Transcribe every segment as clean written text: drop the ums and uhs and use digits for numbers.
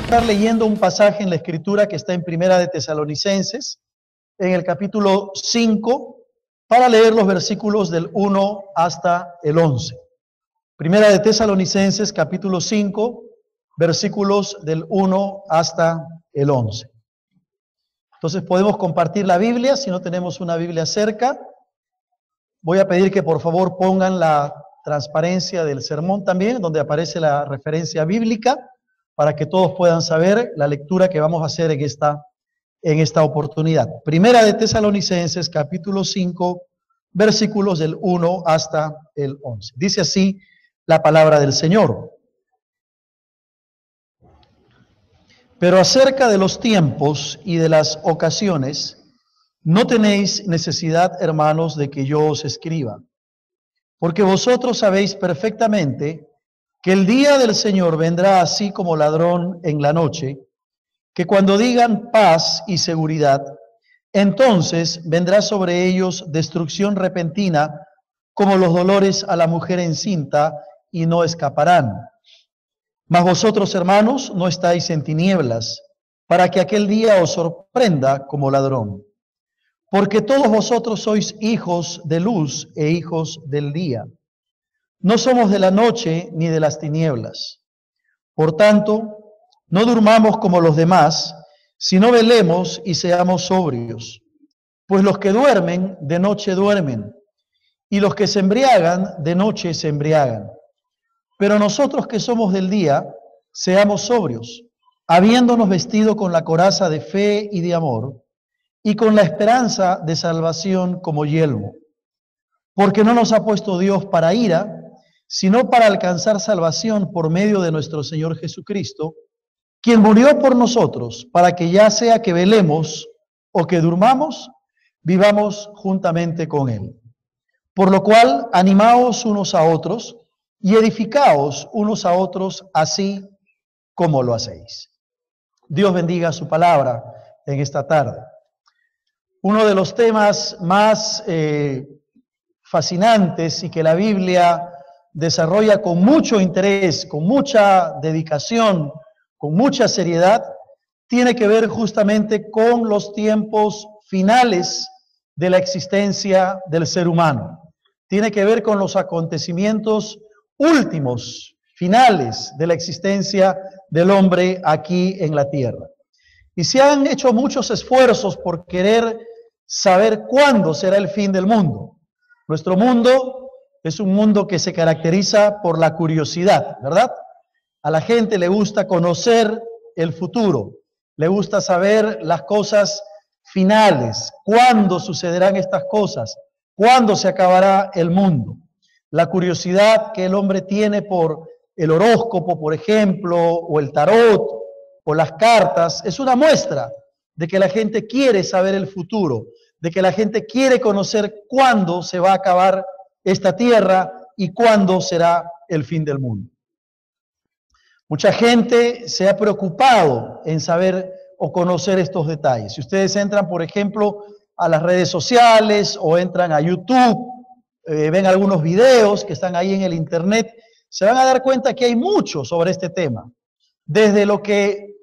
estar leyendo un pasaje en la Escritura que está en Primera de Tesalonicenses, en el capítulo 5, para leer los versículos del 1 hasta el 11. Primera de Tesalonicenses, capítulo 5, versículos del 1 hasta el 11. Entonces podemos compartir la Biblia, si no tenemos una Biblia cerca. Voy a pedir que por favor pongan la transparencia del sermón también, donde aparece la referencia bíblica, para que todos puedan saber la lectura que vamos a hacer en esta oportunidad. Primera de Tesalonicenses, capítulo 5, versículos del 1 hasta el 11. Dice así la palabra del Señor. Pero acerca de los tiempos y de las ocasiones, no tenéis necesidad, hermanos, de que yo os escriba, porque vosotros sabéis perfectamente que el día del Señor vendrá así como ladrón en la noche, que cuando digan paz y seguridad, entonces vendrá sobre ellos destrucción repentina, como los dolores a la mujer encinta, y no escaparán. Mas vosotros, hermanos, no estáis en tinieblas, para que aquel día os sorprenda como ladrón. Porque todos vosotros sois hijos de luz e hijos del día. No somos de la noche ni de las tinieblas. Por tanto, no durmamos como los demás, sino velemos y seamos sobrios. Pues los que duermen, de noche duermen, y los que se embriagan, de noche se embriagan. Pero nosotros que somos del día, seamos sobrios, habiéndonos vestido con la coraza de fe y de amor, y con la esperanza de salvación como yelmo. Porque no nos ha puesto Dios para ira, sino para alcanzar salvación por medio de nuestro Señor Jesucristo, quien murió por nosotros, para que ya sea que velemos o que durmamos, vivamos juntamente con Él. Por lo cual, animaos unos a otros y edificaos unos a otros, así como lo hacéis. Dios bendiga su palabra en esta tarde. Uno de los temas más fascinantes y que la Biblia desarrolla con mucho interés, con mucha dedicación, con mucha seriedad, tiene que ver justamente con los tiempos finales de la existencia del ser humano. Tiene que ver con los acontecimientos últimos, finales de la existencia del hombre aquí en la tierra. Y se han hecho muchos esfuerzos por querer saber cuándo será el fin del mundo. Nuestro mundo es un mundo que se caracteriza por la curiosidad, ¿verdad? A la gente le gusta conocer el futuro, le gusta saber las cosas finales, cuándo sucederán estas cosas, cuándo se acabará el mundo. La curiosidad que el hombre tiene por el horóscopo, por ejemplo, o el tarot, o las cartas, es una muestra de que la gente quiere saber el futuro, de que la gente quiere conocer cuándo se va a acabar esta tierra y cuándo será el fin del mundo. Mucha gente se ha preocupado en saber o conocer estos detalles. Si ustedes entran, por ejemplo, a las redes sociales o entran a YouTube, ven algunos videos que están ahí en el internet, se van a dar cuenta que hay mucho sobre este tema. Desde lo que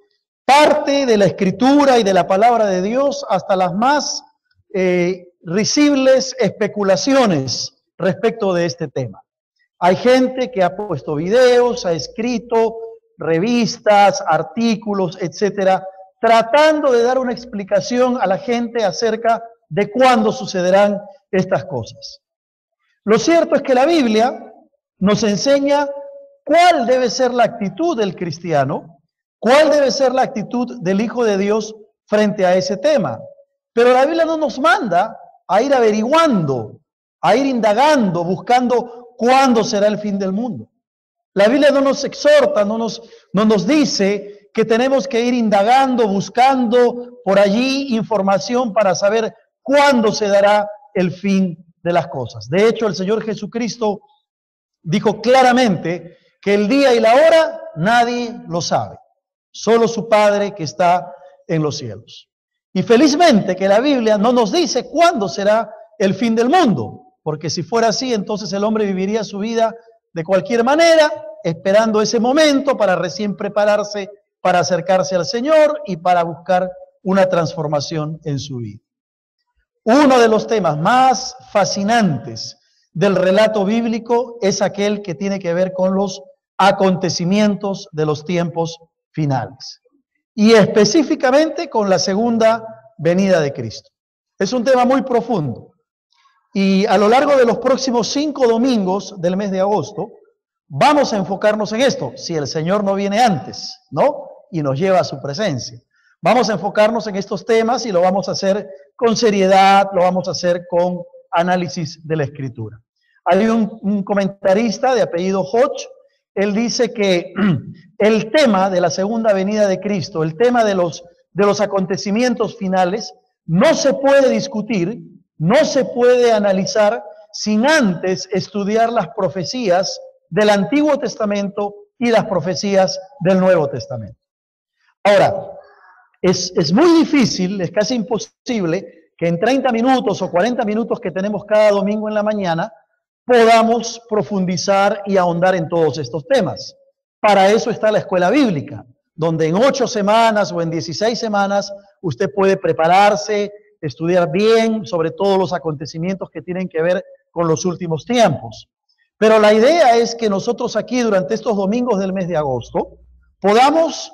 parte de la Escritura y de la palabra de Dios hasta las más risibles especulaciones respecto de este tema. Hay gente que ha puesto videos, ha escrito revistas, artículos, etcétera, tratando de dar una explicación a la gente acerca de cuándo sucederán estas cosas. Lo cierto es que la Biblia nos enseña cuál debe ser la actitud del cristiano, cuál debe ser la actitud del Hijo de Dios frente a ese tema. Pero la Biblia no nos manda a ir averiguando, a ir indagando, buscando cuándo será el fin del mundo. La Biblia no nos exhorta, no nos dice que tenemos que ir indagando, buscando por allí información para saber cuándo se dará el fin de las cosas. De hecho, el Señor Jesucristo dijo claramente que el día y la hora nadie lo sabe, solo su Padre que está en los cielos. Y felizmente que la Biblia no nos dice cuándo será el fin del mundo, porque si fuera así, entonces el hombre viviría su vida de cualquier manera, esperando ese momento para recién prepararse para acercarse al Señor y para buscar una transformación en su vida. Uno de los temas más fascinantes del relato bíblico es aquel que tiene que ver con los acontecimientos de los tiempos finales y específicamente con la segunda venida de Cristo. Es un tema muy profundo y a lo largo de los próximos 5 domingos del mes de agosto vamos a enfocarnos en esto, si el Señor no viene antes, ¿no? Y nos lleva a su presencia. Vamos a enfocarnos en estos temas y lo vamos a hacer con seriedad, lo vamos a hacer con análisis de la Escritura. Hay un comentarista de apellido Hodge, él dice que el tema de la segunda venida de Cristo, el tema de los acontecimientos finales, no se puede discutir, no se puede analizar sin antes estudiar las profecías del Antiguo Testamento y las profecías del Nuevo Testamento. Ahora, es muy difícil, es casi imposible que en 30 minutos o 40 minutos que tenemos cada domingo en la mañana podamos profundizar y ahondar en todos estos temas. Para eso está la escuela bíblica, donde en 8 semanas o en 16 semanas usted puede prepararse, estudiar bien sobre todos los acontecimientos que tienen que ver con los últimos tiempos. Pero la idea es que nosotros aquí durante estos domingos del mes de agosto podamos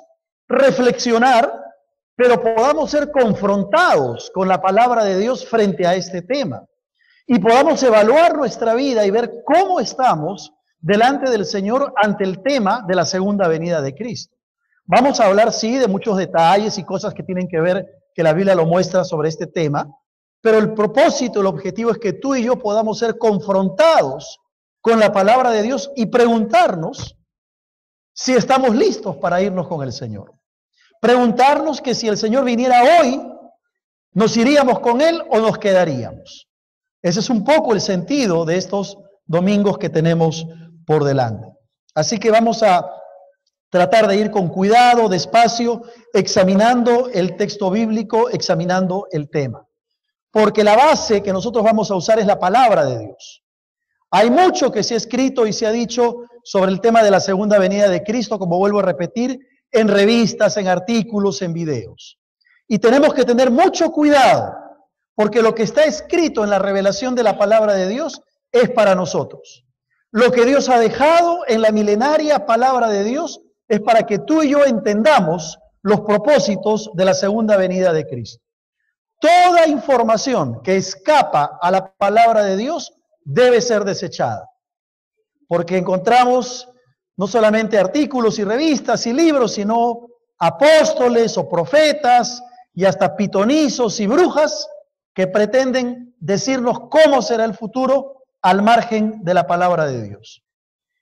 reflexionar, pero podamos ser confrontados con la palabra de Dios frente a este tema y podamos evaluar nuestra vida y ver cómo estamos delante del Señor ante el tema de la segunda venida de Cristo. Vamos a hablar, sí, de muchos detalles y cosas que tienen que ver, que la Biblia lo muestra sobre este tema, pero el propósito, el objetivo es que tú y yo podamos ser confrontados con la palabra de Dios y preguntarnos si estamos listos para irnos con el Señor. Preguntarnos que si el Señor viniera hoy, ¿nos iríamos con Él o nos quedaríamos? Ese es un poco el sentido de estos domingos que tenemos por delante. Así que vamos a tratar de ir con cuidado, despacio, examinando el texto bíblico, examinando el tema. Porque la base que nosotros vamos a usar es la palabra de Dios. Hay mucho que se ha escrito y se ha dicho sobre el tema de la segunda venida de Cristo, como vuelvo a repetir, en revistas, en artículos, en videos. Y tenemos que tener mucho cuidado, porque lo que está escrito en la revelación de la palabra de Dios es para nosotros. Lo que Dios ha dejado en la milenaria palabra de Dios es para que tú y yo entendamos los propósitos de la segunda venida de Cristo. Toda información que escapa a la palabra de Dios debe ser desechada, porque encontramos no solamente artículos y revistas y libros, sino apóstoles o profetas y hasta pitonizos y brujas que pretenden decirnos cómo será el futuro al margen de la palabra de Dios.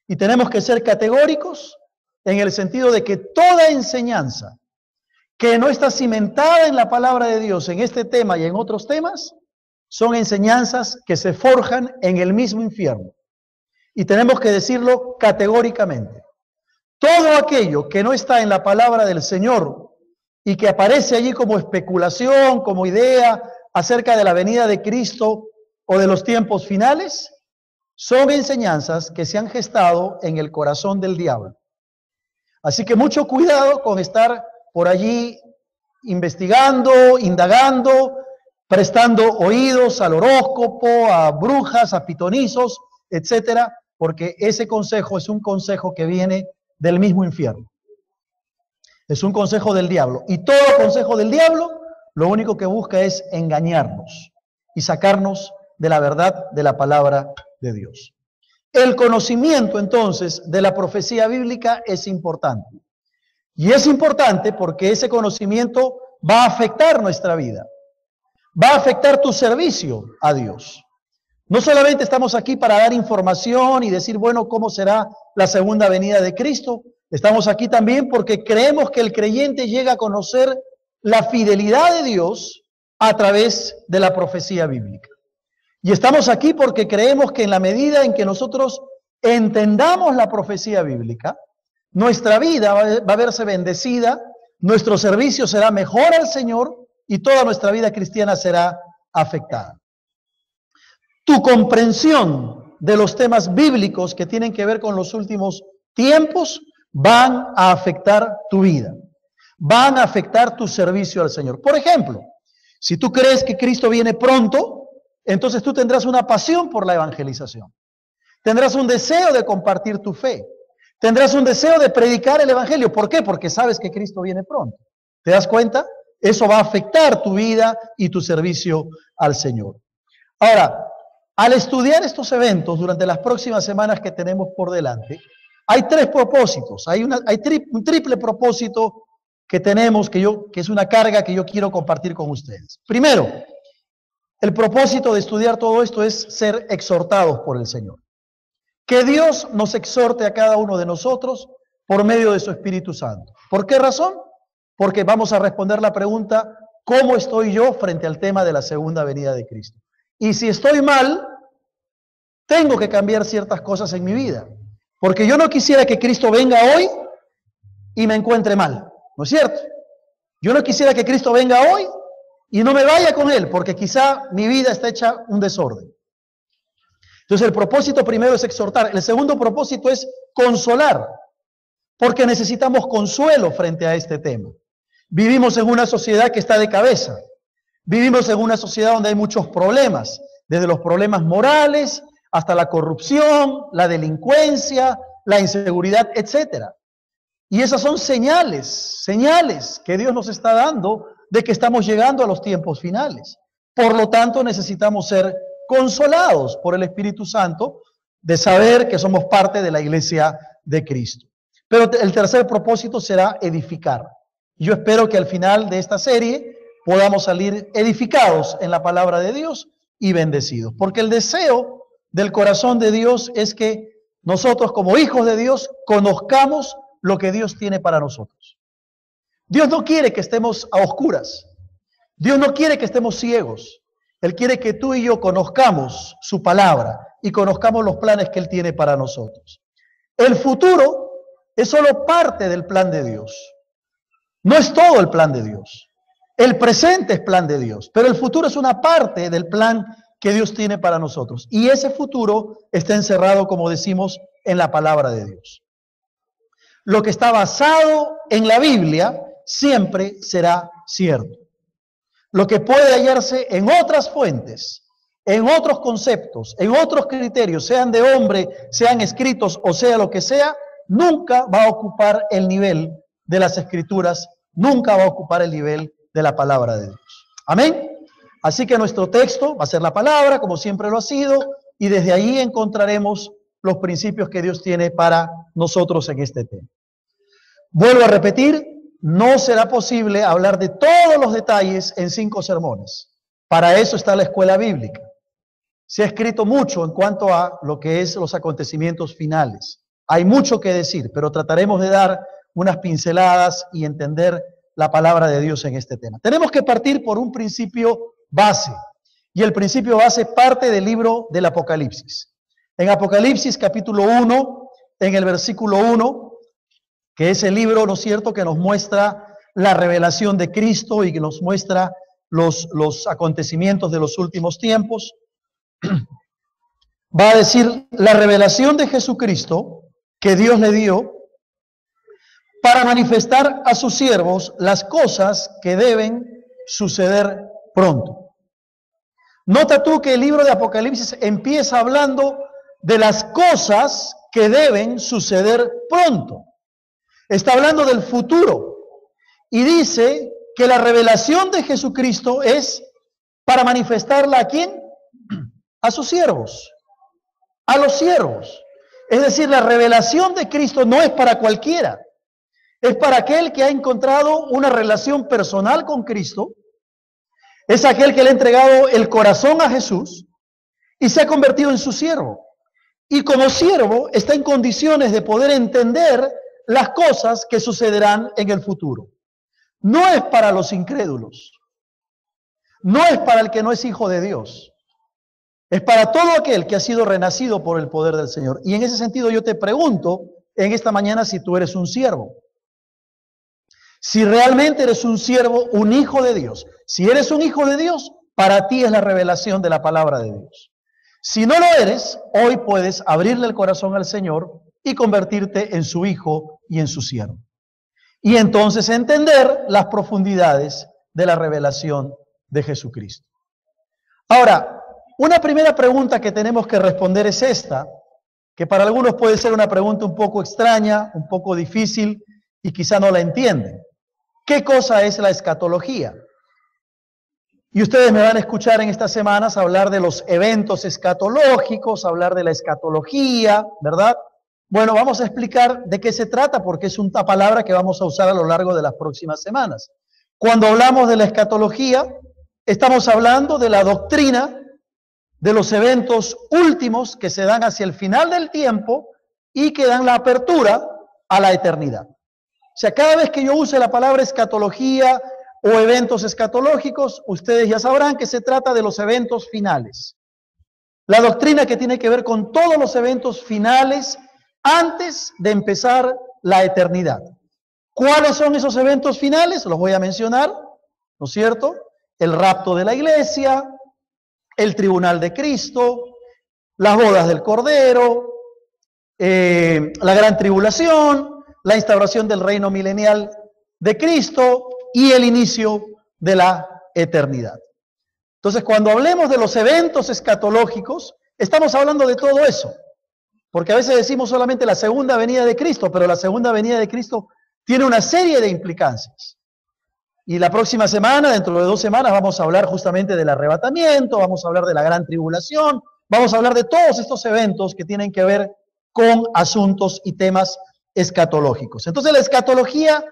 Y tenemos que ser categóricos en el sentido de que toda enseñanza que no está cimentada en la palabra de Dios en este tema y en otros temas, son enseñanzas que se forjan en el mismo infierno. Y tenemos que decirlo categóricamente. Todo aquello que no está en la palabra del Señor y que aparece allí como especulación, como idea acerca de la venida de Cristo o de los tiempos finales, son enseñanzas que se han gestado en el corazón del diablo. Así que mucho cuidado con estar por allí investigando, indagando, prestando oídos al horóscopo, a brujas, a pitonizos, etcétera, porque ese consejo es un consejo que viene del mismo infierno. Es un consejo del diablo. Y todo consejo del diablo, lo único que busca es engañarnos y sacarnos de la verdad de la palabra de Dios. El conocimiento, entonces, de la profecía bíblica es importante. Y es importante porque ese conocimiento va a afectar nuestra vida. Va a afectar tu servicio a Dios. No solamente estamos aquí para dar información y decir, bueno, ¿cómo será la segunda venida de Cristo? Estamos aquí también porque creemos que el creyente llega a conocer la fidelidad de Dios a través de la profecía bíblica. Y estamos aquí porque creemos que en la medida en que nosotros entendamos la profecía bíblica, nuestra vida va a verse bendecida, nuestro servicio será mejor al Señor y toda nuestra vida cristiana será afectada. Tu comprensión de los temas bíblicos que tienen que ver con los últimos tiempos van a afectar tu vida. van a afectar tu servicio al Señor. Por ejemplo, si tú crees que Cristo viene pronto, entonces tú tendrás una pasión por la evangelización. Tendrás un deseo de compartir tu fe. Tendrás un deseo de predicar el evangelio. ¿Por qué? Porque sabes que Cristo viene pronto. ¿Te das cuenta? Eso va a afectar tu vida y tu servicio al Señor. Ahora, al estudiar estos eventos durante las próximas semanas que tenemos por delante, hay tres propósitos. Hay un triple propósito que tenemos, que es una carga que yo quiero compartir con ustedes. Primero, el propósito de estudiar todo esto es ser exhortados por el Señor. Que Dios nos exhorte a cada uno de nosotros por medio de su Espíritu Santo. ¿Por qué razón? Porque vamos a responder la pregunta, ¿cómo estoy yo frente al tema de la segunda venida de Cristo? Y si estoy mal, tengo que cambiar ciertas cosas en mi vida. Porque yo no quisiera que Cristo venga hoy y me encuentre mal. ¿No es cierto? Yo no quisiera que Cristo venga hoy y no me vaya con Él, porque quizá mi vida está hecha un desorden. Entonces el propósito primero es exhortar. El segundo propósito es consolar, porque necesitamos consuelo frente a este tema. Vivimos en una sociedad que está de cabeza. Vivimos en una sociedad donde hay muchos problemas, desde los problemas morales hasta la corrupción, la delincuencia, la inseguridad, etcétera. Y esas son señales que Dios nos está dando de que estamos llegando a los tiempos finales. Por lo tanto, necesitamos ser consolados por el Espíritu Santo de saber que somos parte de la iglesia de Cristo. Pero el tercer propósito será edificar. Yo espero que al final de esta serie podamos salir edificados en la palabra de Dios y bendecidos. Porque el deseo del corazón de Dios es que nosotros como hijos de Dios conozcamos lo que Dios tiene para nosotros. Dios no quiere que estemos a oscuras. Dios no quiere que estemos ciegos. Él quiere que tú y yo conozcamos su palabra y conozcamos los planes que Él tiene para nosotros. El futuro es solo parte del plan de Dios. No es todo el plan de Dios. El presente es plan de Dios, pero el futuro es una parte del plan que Dios tiene para nosotros. Y ese futuro está encerrado, como decimos, en la palabra de Dios. Lo que está basado en la Biblia siempre será cierto. Lo que puede hallarse en otras fuentes, en otros conceptos, en otros criterios, sean de hombre, sean escritos o sea lo que sea, nunca va a ocupar el nivel de las Escrituras, nunca va a ocupar el nivel de la palabra de Dios. Amén. Así que nuestro texto va a ser la palabra, como siempre lo ha sido, y desde ahí encontraremos los principios que Dios tiene para nosotros en este tema. Vuelvo a repetir, no será posible hablar de todos los detalles en 5 sermones. Para eso está la escuela bíblica. Se ha escrito mucho en cuanto a lo que es los acontecimientos finales. Hay mucho que decir, pero trataremos de dar unas pinceladas y entender la palabra de Dios en este tema. Tenemos que partir por un principio base, y el principio base parte del libro del Apocalipsis. En Apocalipsis capítulo 1, en el versículo 1, que es el libro, ¿no es cierto?, que nos muestra la revelación de Cristo y que nos muestra los acontecimientos de los últimos tiempos, va a decir la revelación de Jesucristo que Dios le dio para manifestar a sus siervos las cosas que deben suceder pronto. Nota tú que el libro de Apocalipsis empieza hablando de las cosas que deben suceder pronto. Está hablando del futuro y dice que la revelación de Jesucristo es para manifestarla ¿a quién? A sus siervos, a los siervos. Es decir, la revelación de Cristo no es para cualquiera, es para aquel que ha encontrado una relación personal con Cristo, es aquel que le ha entregado el corazón a Jesús y se ha convertido en su siervo. Y como siervo está en condiciones de poder entender las cosas que sucederán en el futuro. No es para los incrédulos, no es para el que no es hijo de Dios, es para todo aquel que ha sido renacido por el poder del Señor. Y en ese sentido yo te pregunto en esta mañana si tú eres un siervo. Si realmente eres un siervo, un hijo de Dios. Si eres un hijo de Dios, para ti es la revelación de la palabra de Dios. Si no lo eres, hoy puedes abrirle el corazón al Señor y convertirte en su hijo y en su siervo. y entonces entender las profundidades de la revelación de Jesucristo. Ahora, una primera pregunta que tenemos que responder es esta, que para algunos puede ser una pregunta un poco extraña, un poco difícil y quizá no la entienden. ¿Qué cosa es la escatología? Y ustedes me van a escuchar en estas semanas hablar de los eventos escatológicos, hablar de la escatología, ¿verdad? Bueno, vamos a explicar de qué se trata, porque es una palabra que vamos a usar a lo largo de las próximas semanas. Cuando hablamos de la escatología, estamos hablando de la doctrina de los eventos últimos que se dan hacia el final del tiempo y que dan la apertura a la eternidad. O sea, cada vez que yo use la palabra escatología o eventos escatológicos, ustedes ya sabrán que se trata de los eventos finales. La doctrina que tiene que ver con todos los eventos finales antes de empezar la eternidad. ¿Cuáles son esos eventos finales? Los voy a mencionar, ¿no es cierto? El rapto de la iglesia, el tribunal de Cristo, las bodas del Cordero, la gran tribulación, la instauración del reino milenial de Cristo y el inicio de la eternidad. Entonces, cuando hablemos de los eventos escatológicos, estamos hablando de todo eso, porque a veces decimos solamente la segunda venida de Cristo, pero la segunda venida de Cristo tiene una serie de implicancias. Y la próxima semana, dentro de 2 semanas, vamos a hablar justamente del arrebatamiento, vamos a hablar de la gran tribulación, vamos a hablar de todos estos eventos que tienen que ver con asuntos y temas escatológicos. Entonces, la escatología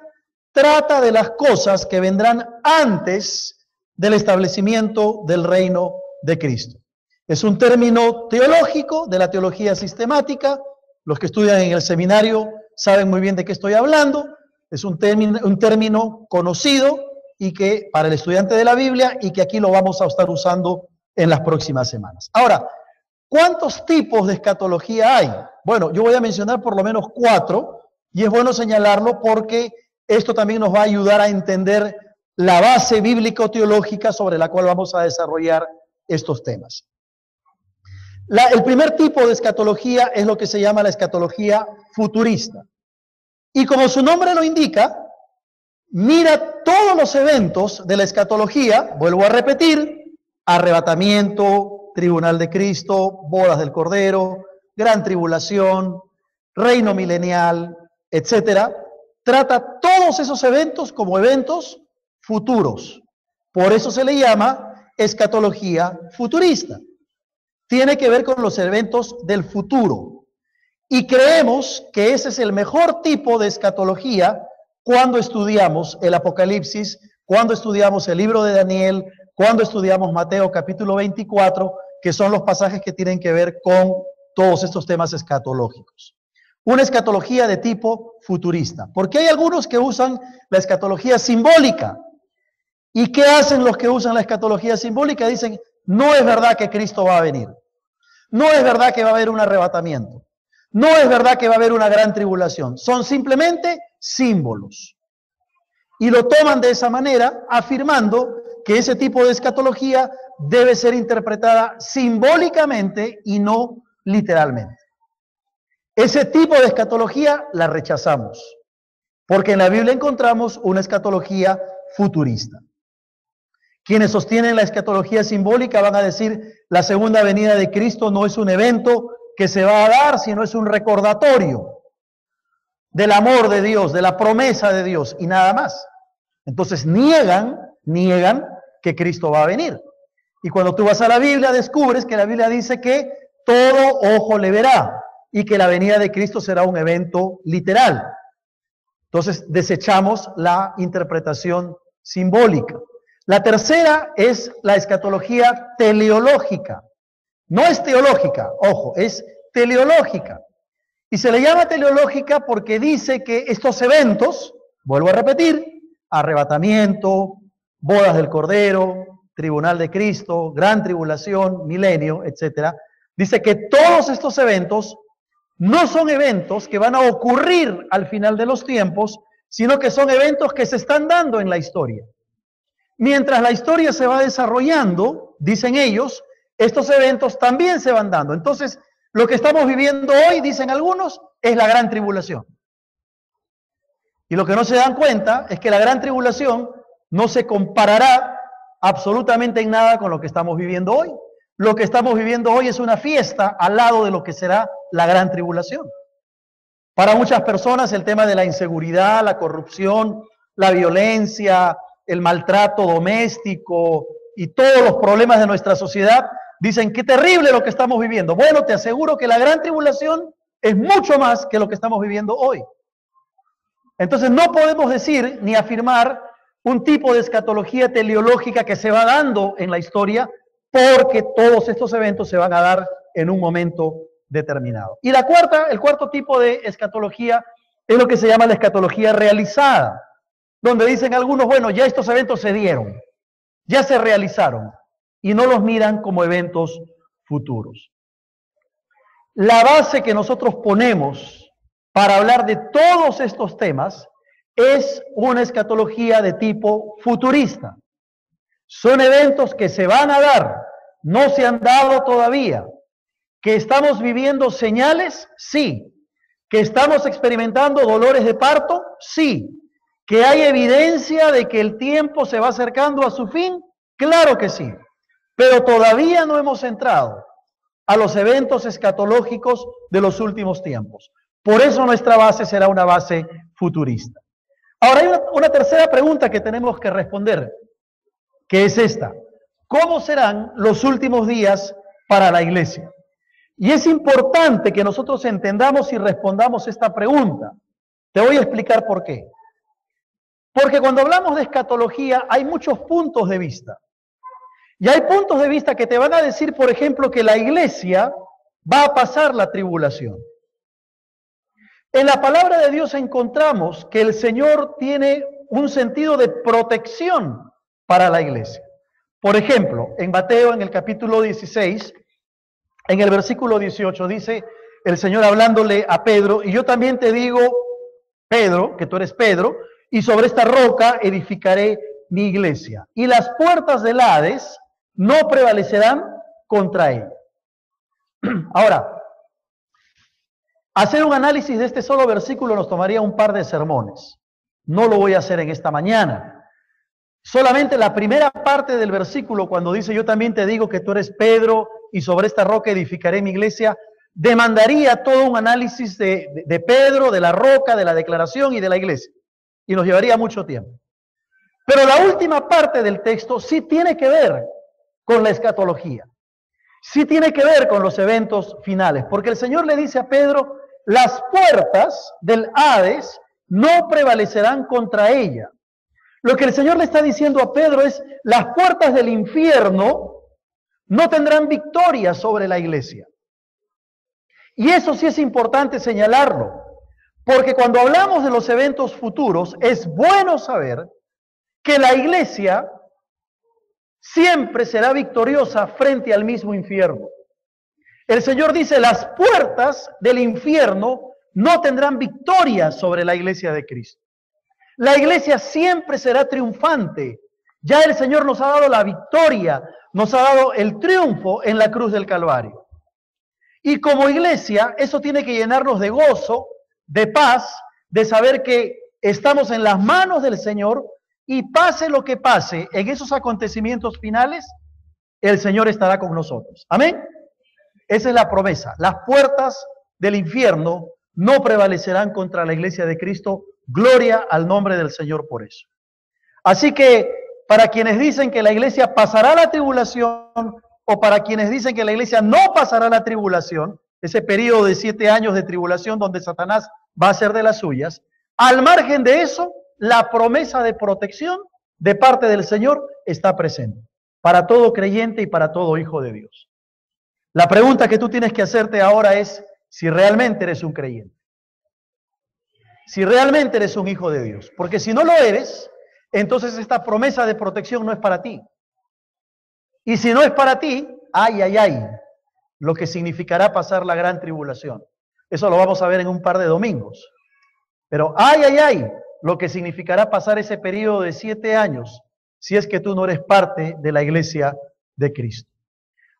trata de las cosas que vendrán antes del establecimiento del reino de Cristo. Es un término teológico de la teología sistemática. Los que estudian en el seminario saben muy bien de qué estoy hablando. Es un término conocido y que para el estudiante de la Biblia y que aquí lo vamos a estar usando en las próximas semanas. Ahora, ¿cuántos tipos de escatología hay? Bueno, yo voy a mencionar por lo menos 4 y es bueno señalarlo porque esto también nos va a ayudar a entender la base bíblico-teológica sobre la cual vamos a desarrollar estos temas. El primer tipo de escatología es lo que se llama la escatología futurista. Y como su nombre lo indica, mira todos los eventos de la escatología, vuelvo a repetir, arrebatamiento, tribunal de Cristo, bodas del Cordero, gran tribulación, reino milenial, etcétera. Trata todos esos eventos como eventos futuros. Por eso se le llama escatología futurista. Tiene que ver con los eventos del futuro. Y creemos que ese es el mejor tipo de escatología cuando estudiamos el Apocalipsis, cuando estudiamos el libro de Daniel, cuando estudiamos Mateo capítulo 24, que son los pasajes que tienen que ver con todos estos temas escatológicos. Una escatología de tipo futurista. Porque hay algunos que usan la escatología simbólica. ¿Y qué hacen los que usan la escatología simbólica? Dicen, no es verdad que Cristo va a venir. No es verdad que va a haber un arrebatamiento. No es verdad que va a haber una gran tribulación. Son simplemente símbolos. Y lo toman de esa manera, afirmando que ese tipo de escatología debe ser interpretada simbólicamente y no literalmente. Ese tipo de escatología la rechazamos, porque en la Biblia encontramos una escatología futurista. Quienes sostienen la escatología simbólica van a decir, la segunda venida de Cristo no es un evento que se va a dar, sino es un recordatorio del amor de Dios, de la promesa de Dios y nada más. Entonces niegan que Cristo va a venir. Y cuando tú vas a la Biblia descubres que la Biblia dice que todo ojo le verá y que la venida de Cristo será un evento literal. Entonces desechamos la interpretación simbólica. La tercera es la escatología teleológica. No es teológica, ojo, es teleológica. Y se le llama teleológica porque dice que estos eventos, vuelvo a repetir, arrebatamiento, bodas del Cordero, tribunal de Cristo, gran tribulación, milenio, etcétera, dice que todos estos eventos no son eventos que van a ocurrir al final de los tiempos, sino que son eventos que se están dando en la historia. Mientras la historia se va desarrollando, dicen ellos, estos eventos también se van dando. Entonces, lo que estamos viviendo hoy, dicen algunos, es la gran tribulación. Y lo que no se dan cuenta es que la gran tribulación no se comparará absolutamente en nada con lo que estamos viviendo hoy. Lo que estamos viviendo hoy es una fiesta al lado de lo que será la gran tribulación. Para muchas personas el tema de la inseguridad, la corrupción, la violencia, el maltrato doméstico y todos los problemas de nuestra sociedad, dicen qué terrible lo que estamos viviendo. Bueno, te aseguro que la gran tribulación es mucho más que lo que estamos viviendo hoy. Entonces no podemos decir ni afirmar un tipo de escatología teleológica que se va dando en la historia, porque todos estos eventos se van a dar en un momento determinado. Y el cuarto tipo de escatología es lo que se llama la escatología realizada, donde dicen algunos, bueno, ya estos eventos se dieron, ya se realizaron, y no los miran como eventos futuros. La base que nosotros ponemos para hablar de todos estos temas es una escatología de tipo futurista. Son eventos que se van a dar, no se han dado todavía. ¿Que estamos viviendo señales? Sí. ¿Que estamos experimentando dolores de parto? Sí. ¿Que hay evidencia de que el tiempo se va acercando a su fin? Claro que sí. Pero todavía no hemos entrado a los eventos escatológicos de los últimos tiempos. Por eso nuestra base será una base futurista. Ahora hay una tercera pregunta que tenemos que responder, que es esta: ¿cómo serán los últimos días para la iglesia? Y es importante que nosotros entendamos y respondamos esta pregunta. Te voy a explicar por qué. Porque cuando hablamos de escatología hay muchos puntos de vista. Y hay puntos de vista que te van a decir, por ejemplo, que la iglesia va a pasar la tribulación. En la palabra de Dios encontramos que el Señor tiene un sentido de protección para la iglesia. Por ejemplo, en Mateo, en el capítulo 16, en el versículo 18, dice el Señor hablándole a Pedro: y yo también te digo, Pedro, que tú eres Pedro, y sobre esta roca edificaré mi iglesia, y las puertas del Hades no prevalecerán contra ella. Ahora, hacer un análisis de este solo versículo nos tomaría un par de sermones. No lo voy a hacer en esta mañana. Solamente la primera parte del versículo, cuando dice yo también te digo que tú eres Pedro y sobre esta roca edificaré mi iglesia, demandaría todo un análisis de Pedro, de la roca, de la declaración y de la iglesia. Y nos llevaría mucho tiempo. Pero la última parte del texto sí tiene que ver con la escatología. Sí tiene que ver con los eventos finales. Porque el Señor le dice a Pedro: las puertas del Hades no prevalecerán contra ella. Lo que el Señor le está diciendo a Pedro es: las puertas del infierno no tendrán victoria sobre la iglesia. Y eso sí es importante señalarlo, porque cuando hablamos de los eventos futuros, es bueno saber que la iglesia siempre será victoriosa frente al mismo infierno. El Señor dice: las puertas del infierno no tendrán victoria sobre la iglesia de Cristo. La iglesia siempre será triunfante. Ya el Señor nos ha dado la victoria, nos ha dado el triunfo en la cruz del Calvario. Y como iglesia, eso tiene que llenarnos de gozo, de paz, de saber que estamos en las manos del Señor, y pase lo que pase en esos acontecimientos finales, el Señor estará con nosotros. Amén. Esa es la promesa. Las puertas del infierno no prevalecerán contra la iglesia de Cristo. Gloria al nombre del Señor por eso. Así que para quienes dicen que la iglesia pasará la tribulación, o para quienes dicen que la iglesia no pasará la tribulación, ese periodo de 7 años de tribulación donde Satanás va a hacer de las suyas, al margen de eso, la promesa de protección de parte del Señor está presente para todo creyente y para todo hijo de Dios. La pregunta que tú tienes que hacerte ahora es si realmente eres un creyente, si realmente eres un hijo de Dios. Porque si no lo eres, entonces esta promesa de protección no es para ti. Y si no es para ti, ay, ay, ay, lo que significará pasar la gran tribulación. Eso lo vamos a ver en un par de domingos. Pero ay, ay, ay, lo que significará pasar ese periodo de 7 años, si es que tú no eres parte de la iglesia de Cristo.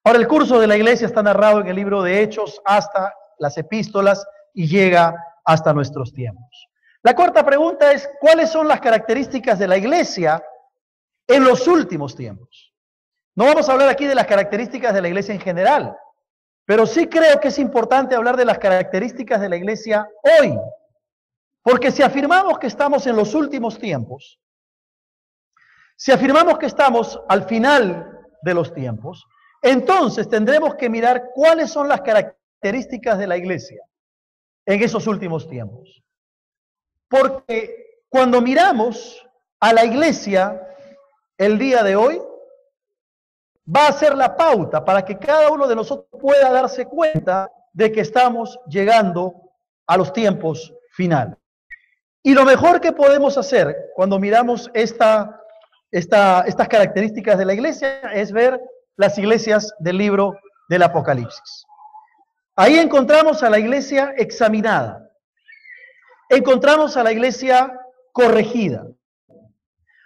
Ahora, el curso de la iglesia está narrado en el libro de Hechos hasta las epístolas y llega hasta nuestros tiempos. La cuarta pregunta es, ¿cuáles son las características de la iglesia en los últimos tiempos? No vamos a hablar aquí de las características de la iglesia en general, pero sí creo que es importante hablar de las características de la iglesia hoy. Porque si afirmamos que estamos en los últimos tiempos, si afirmamos que estamos al final de los tiempos, entonces tendremos que mirar cuáles son las características de la iglesia en esos últimos tiempos. Porque cuando miramos a la iglesia el día de hoy, va a ser la pauta para que cada uno de nosotros pueda darse cuenta de que estamos llegando a los tiempos finales. Y lo mejor que podemos hacer cuando miramos estas características de la iglesia es ver las iglesias del libro del Apocalipsis. Ahí encontramos a la iglesia examinada, encontramos a la iglesia corregida.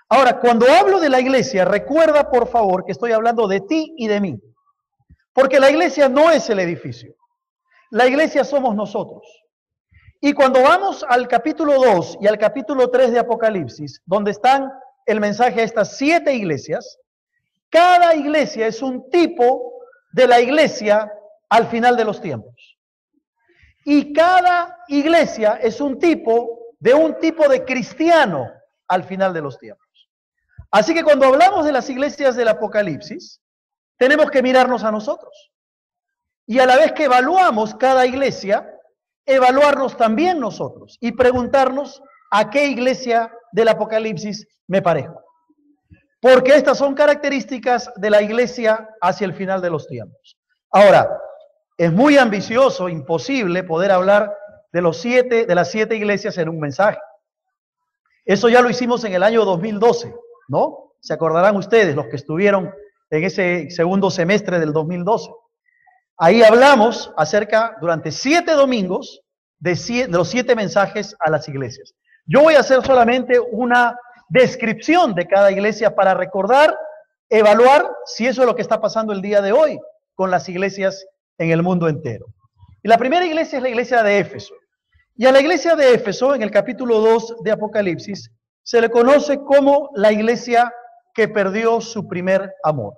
Ahora, cuando hablo de la iglesia, recuerda por favor que estoy hablando de ti y de mí, porque la iglesia no es el edificio, la iglesia somos nosotros. Y cuando vamos al capítulo 2 y al capítulo 3 de Apocalipsis, donde están el mensaje a estas 7 iglesias, cada iglesia es un tipo de la iglesia al final de los tiempos. Y cada iglesia es un tipo de cristiano al final de los tiempos. Así que cuando hablamos de las iglesias del Apocalipsis, tenemos que mirarnos a nosotros. Y a la vez que evaluamos cada iglesia, evaluarnos también nosotros y preguntarnos a qué iglesia del Apocalipsis me parezco. Porque estas son características de la iglesia hacia el final de los tiempos. Ahora, es muy ambicioso, imposible poder hablar de las 7 iglesias en un mensaje. Eso ya lo hicimos en el año 2012, ¿no? Se acordarán ustedes, los que estuvieron en ese segundo semestre del 2012. Ahí hablamos durante 7 domingos, de los 7 mensajes a las iglesias. Yo voy a hacer solamente una descripción de cada iglesia para recordar, evaluar si eso es lo que está pasando el día de hoy con las iglesias en el mundo entero. Y la primera iglesia es la iglesia de Éfeso. Y a la iglesia de Éfeso, en el capítulo 2 de Apocalipsis, se le conoce como la iglesia que perdió su primer amor.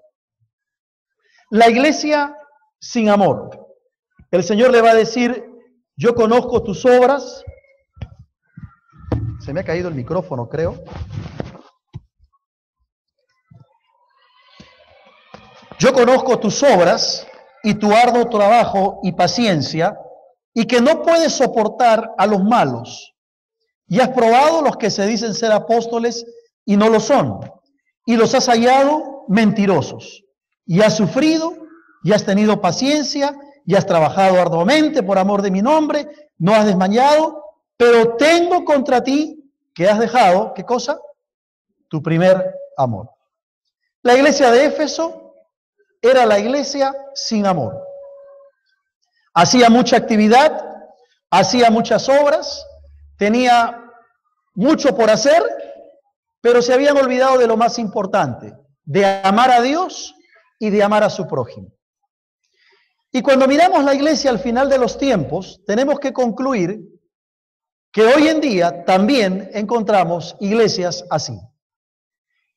La iglesia sin amor. El Señor le va a decir, yo conozco tus obras. Se me ha caído el micrófono, creo. Yo conozco tus obras y tu arduo trabajo y paciencia, y que no puedes soportar a los malos. Y has probado los que se dicen ser apóstoles y no lo son, y los has hallado mentirosos. Y has sufrido, y has tenido paciencia, y has trabajado arduamente por amor de mi nombre, no has desmayado, pero tengo contra ti que has dejado, ¿qué cosa? Tu primer amor. La iglesia de Éfeso era la iglesia sin amor. Hacía mucha actividad, hacía muchas obras, tenía mucho por hacer, pero se habían olvidado de lo más importante, de amar a Dios y de amar a su prójimo. Y cuando miramos la iglesia al final de los tiempos, tenemos que concluir que hoy en día también encontramos iglesias así.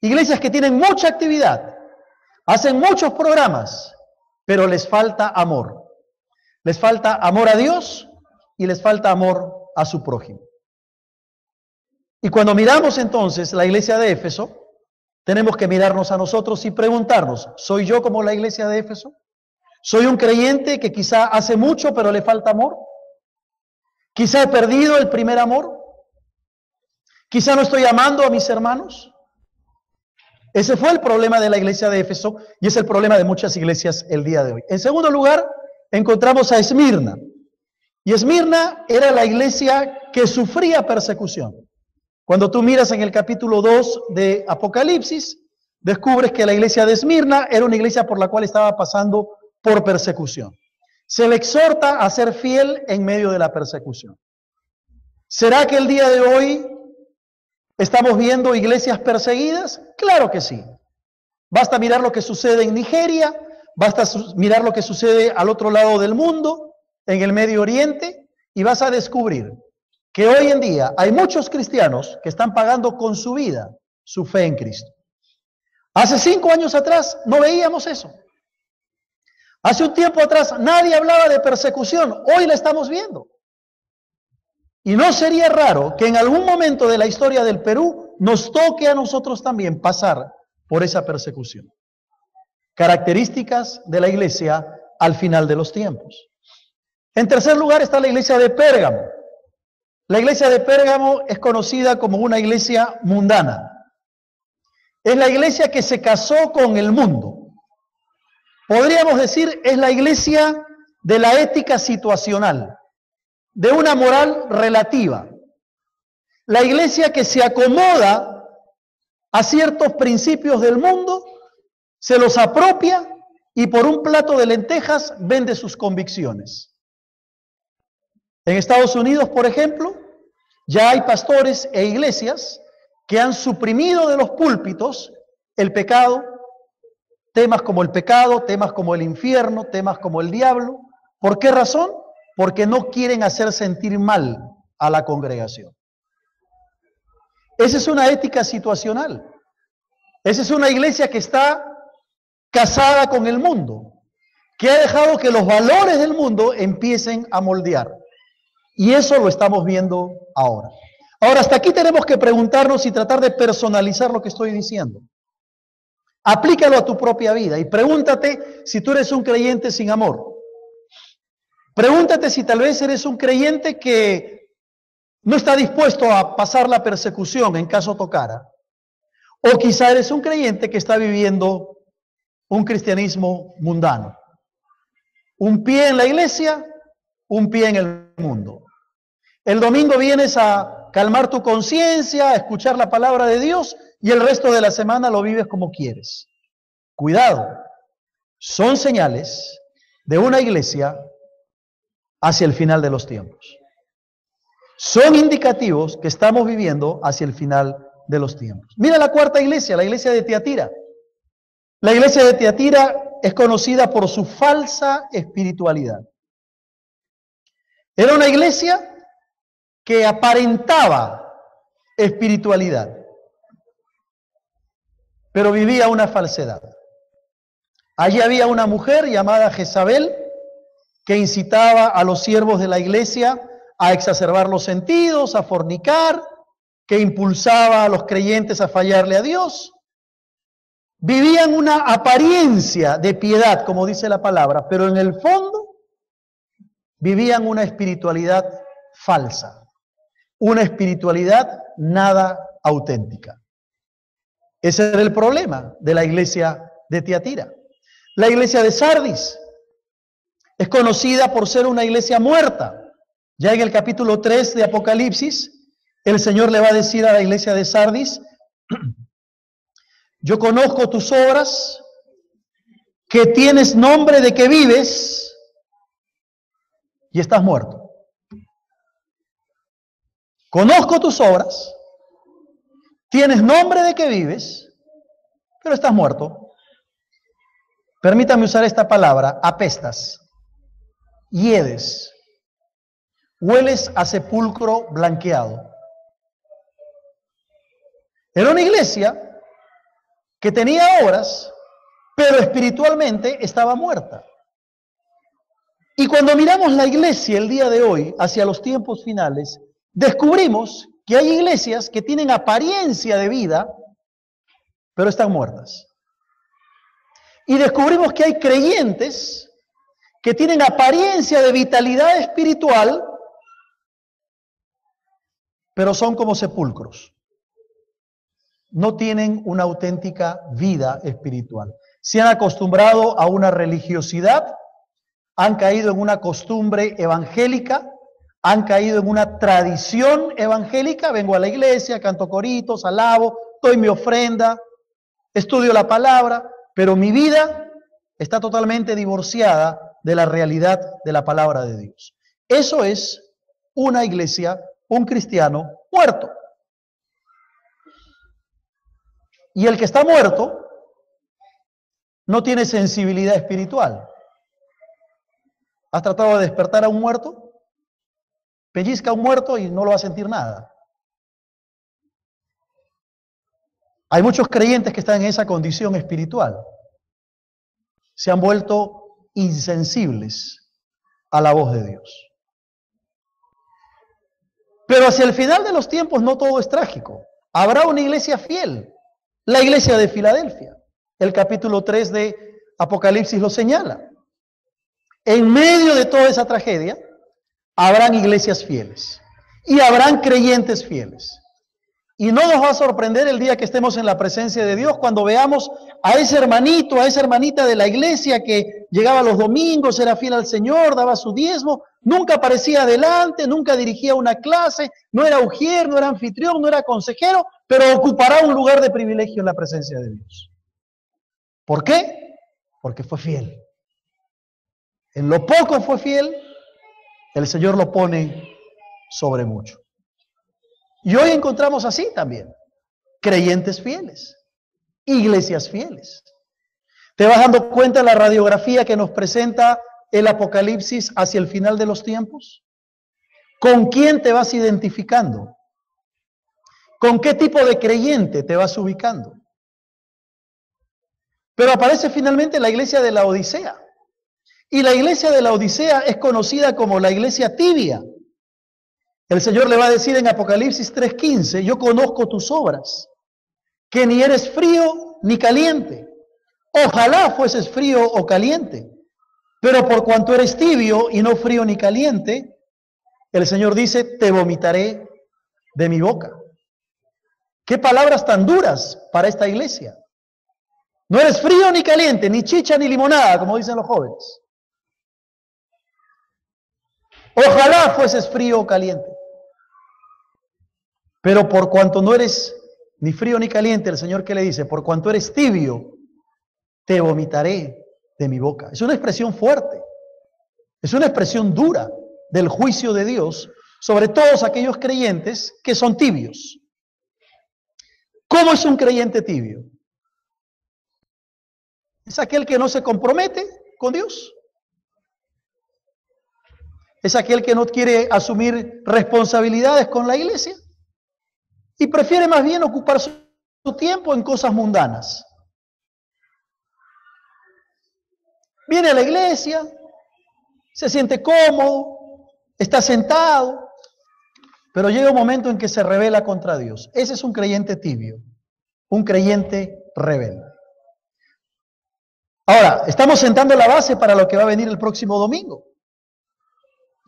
Iglesias que tienen mucha actividad, hacen muchos programas, pero les falta amor. Les falta amor a Dios y les falta amor a su prójimo. Y cuando miramos entonces la iglesia de Éfeso, tenemos que mirarnos a nosotros y preguntarnos, ¿soy yo como la iglesia de Éfeso? ¿Soy un creyente que quizá hace mucho pero le falta amor? ¿Quizá he perdido el primer amor? ¿Quizá no estoy amando a mis hermanos? Ese fue el problema de la iglesia de Éfeso y es el problema de muchas iglesias el día de hoy. En segundo lugar, encontramos a Esmirna. Y Esmirna era la iglesia que sufría persecución. Cuando tú miras en el capítulo 2 de Apocalipsis, descubres que la iglesia de Esmirna era una iglesia por la cual estaba pasando por persecución. Se le exhorta a ser fiel en medio de la persecución. ¿Será que el día de hoy estamos viendo iglesias perseguidas? Claro que sí. Basta mirar lo que sucede en Nigeria, basta mirar lo que sucede al otro lado del mundo, en el Medio Oriente, y vas a descubrir que hoy en día hay muchos cristianos que están pagando con su vida su fe en Cristo. Hace 5 años atrás no veíamos eso. Hace un tiempo atrás nadie hablaba de persecución, hoy la estamos viendo. Y no sería raro que en algún momento de la historia del Perú nos toque a nosotros también pasar por esa persecución. Características de la iglesia al final de los tiempos. En tercer lugar está la iglesia de Pérgamo. La iglesia de Pérgamo es conocida como una iglesia mundana. Es la iglesia que se casó con el mundo. Podríamos decir, es la iglesia de la ética situacional, de una moral relativa. La iglesia que se acomoda a ciertos principios del mundo, se los apropia y por un plato de lentejas vende sus convicciones. En Estados Unidos, por ejemplo, ya hay pastores e iglesias que han suprimido de los púlpitos el pecado, temas como el pecado, temas como el infierno, temas como el diablo. ¿Por qué razón? Porque no quieren hacer sentir mal a la congregación. Esa es una ética situacional. Esa es una iglesia que está casada con el mundo, que ha dejado que los valores del mundo empiecen a moldear. Y eso lo estamos viendo ahora. Ahora, hasta aquí tenemos que preguntarnos y tratar de personalizar lo que estoy diciendo. Aplícalo a tu propia vida y pregúntate si tú eres un creyente sin amor. Pregúntate si tal vez eres un creyente que no está dispuesto a pasar la persecución en caso tocara. O quizá eres un creyente que está viviendo un cristianismo mundano. Un pie en la iglesia, un pie en el mundo. El domingo vienes a calmar tu conciencia, a escuchar la palabra de Dios y el resto de la semana lo vives como quieres. Cuidado, son señales de una iglesia hacia el final de los tiempos. Son indicativos que estamos viviendo hacia el final de los tiempos. Mira la cuarta iglesia, la iglesia de Tiatira. La iglesia de Tiatira es conocida por su falsa espiritualidad. Era una iglesia que aparentaba espiritualidad, pero vivía una falsedad. Allí había una mujer llamada Jezabel que incitaba a los siervos de la iglesia a exacerbar los sentidos, a fornicar, que impulsaba a los creyentes a fallarle a Dios. Vivían una apariencia de piedad, como dice la palabra, pero en el fondo vivían una espiritualidad falsa, una espiritualidad nada auténtica. Ese era el problema de la iglesia de Tiatira. La iglesia de Sardis es conocida por ser una iglesia muerta. Ya en el capítulo 3 de Apocalipsis, el Señor le va a decir a la iglesia de Sardis: yo conozco tus obras, que tienes nombre de que vives y estás muerto. Conozco tus obras, tienes nombre de que vives, pero estás muerto. Permítame usar esta palabra: apestas, hiedes, hueles a sepulcro blanqueado. Era una iglesia que tenía obras, pero espiritualmente estaba muerta. Y cuando miramos la iglesia el día de hoy, hacia los tiempos finales, descubrimos que hay iglesias que tienen apariencia de vida, pero están muertas. Y descubrimos que hay creyentes que tienen apariencia de vitalidad espiritual, pero son como sepulcros. No tienen una auténtica vida espiritual. Se han acostumbrado a una religiosidad, han caído en una costumbre evangélica, han caído en una tradición evangélica. Vengo a la iglesia, canto coritos, alabo, doy mi ofrenda, estudio la palabra, pero mi vida está totalmente divorciada de la realidad de la palabra de Dios. Eso es una iglesia, un cristiano muerto. Y el que está muerto no tiene sensibilidad espiritual. ¿Has tratado de despertar a un muerto? Pellizca a un muerto y no lo va a sentir nada. Hay muchos creyentes que están en esa condición espiritual. Se han vuelto insensibles a la voz de Dios. Pero hacia el final de los tiempos no todo es trágico. Habrá una iglesia fiel, la iglesia de Filadelfia. El capítulo 3 de Apocalipsis lo señala. En medio de toda esa tragedia, habrán iglesias fieles y habrán creyentes fieles. Y no nos va a sorprender el día que estemos en la presencia de Dios cuando veamos a ese hermanito, a esa hermanita de la iglesia que llegaba los domingos, era fiel al Señor, daba su diezmo, nunca aparecía adelante, nunca dirigía una clase, no era ujier, no era anfitrión, no era consejero, pero ocupará un lugar de privilegio en la presencia de Dios. ¿Por qué? Porque fue fiel. En lo poco fue fiel, el Señor lo pone sobre mucho. Y hoy encontramos así también, creyentes fieles, iglesias fieles. ¿Te vas dando cuenta de la radiografía que nos presenta el Apocalipsis hacia el final de los tiempos? ¿Con quién te vas identificando? ¿Con qué tipo de creyente te vas ubicando? Pero aparece finalmente la iglesia de la Odisea. Y la iglesia de la Odisea es conocida como la iglesia tibia. El Señor le va a decir en Apocalipsis 3:15, yo conozco tus obras, que ni eres frío ni caliente. Ojalá fueses frío o caliente, pero por cuanto eres tibio y no frío ni caliente, el Señor dice, te vomitaré de mi boca. ¿Qué palabras tan duras para esta iglesia? No eres frío ni caliente, ni chicha ni limonada, como dicen los jóvenes. Ojalá fueses frío o caliente. Pero por cuanto no eres ni frío ni caliente, el Señor, ¿qué le dice? Por cuanto eres tibio, te vomitaré de mi boca. Es una expresión fuerte. Es una expresión dura del juicio de Dios sobre todos aquellos creyentes que son tibios. ¿Cómo es un creyente tibio? Es aquel que no se compromete con Dios. Es aquel que no quiere asumir responsabilidades con la iglesia y prefiere más bien ocupar su tiempo en cosas mundanas. Viene a la iglesia, se siente cómodo, está sentado, pero llega un momento en que se rebela contra Dios. Ese es un creyente tibio, un creyente rebelde. Ahora, estamos sentando la base para lo que va a venir el próximo domingo.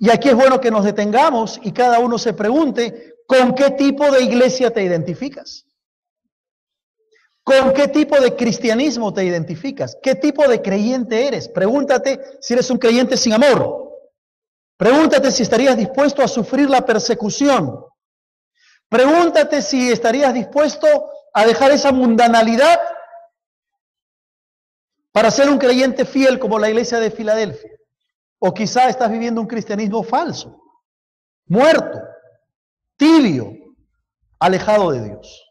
Y aquí es bueno que nos detengamos y cada uno se pregunte, ¿con qué tipo de iglesia te identificas? ¿Con qué tipo de cristianismo te identificas? ¿Qué tipo de creyente eres? Pregúntate si eres un creyente sin amor. Pregúntate si estarías dispuesto a sufrir la persecución. Pregúntate si estarías dispuesto a dejar esa mundanalidad para ser un creyente fiel como la iglesia de Filadelfia. O quizá estás viviendo un cristianismo falso, muerto, tibio, alejado de Dios.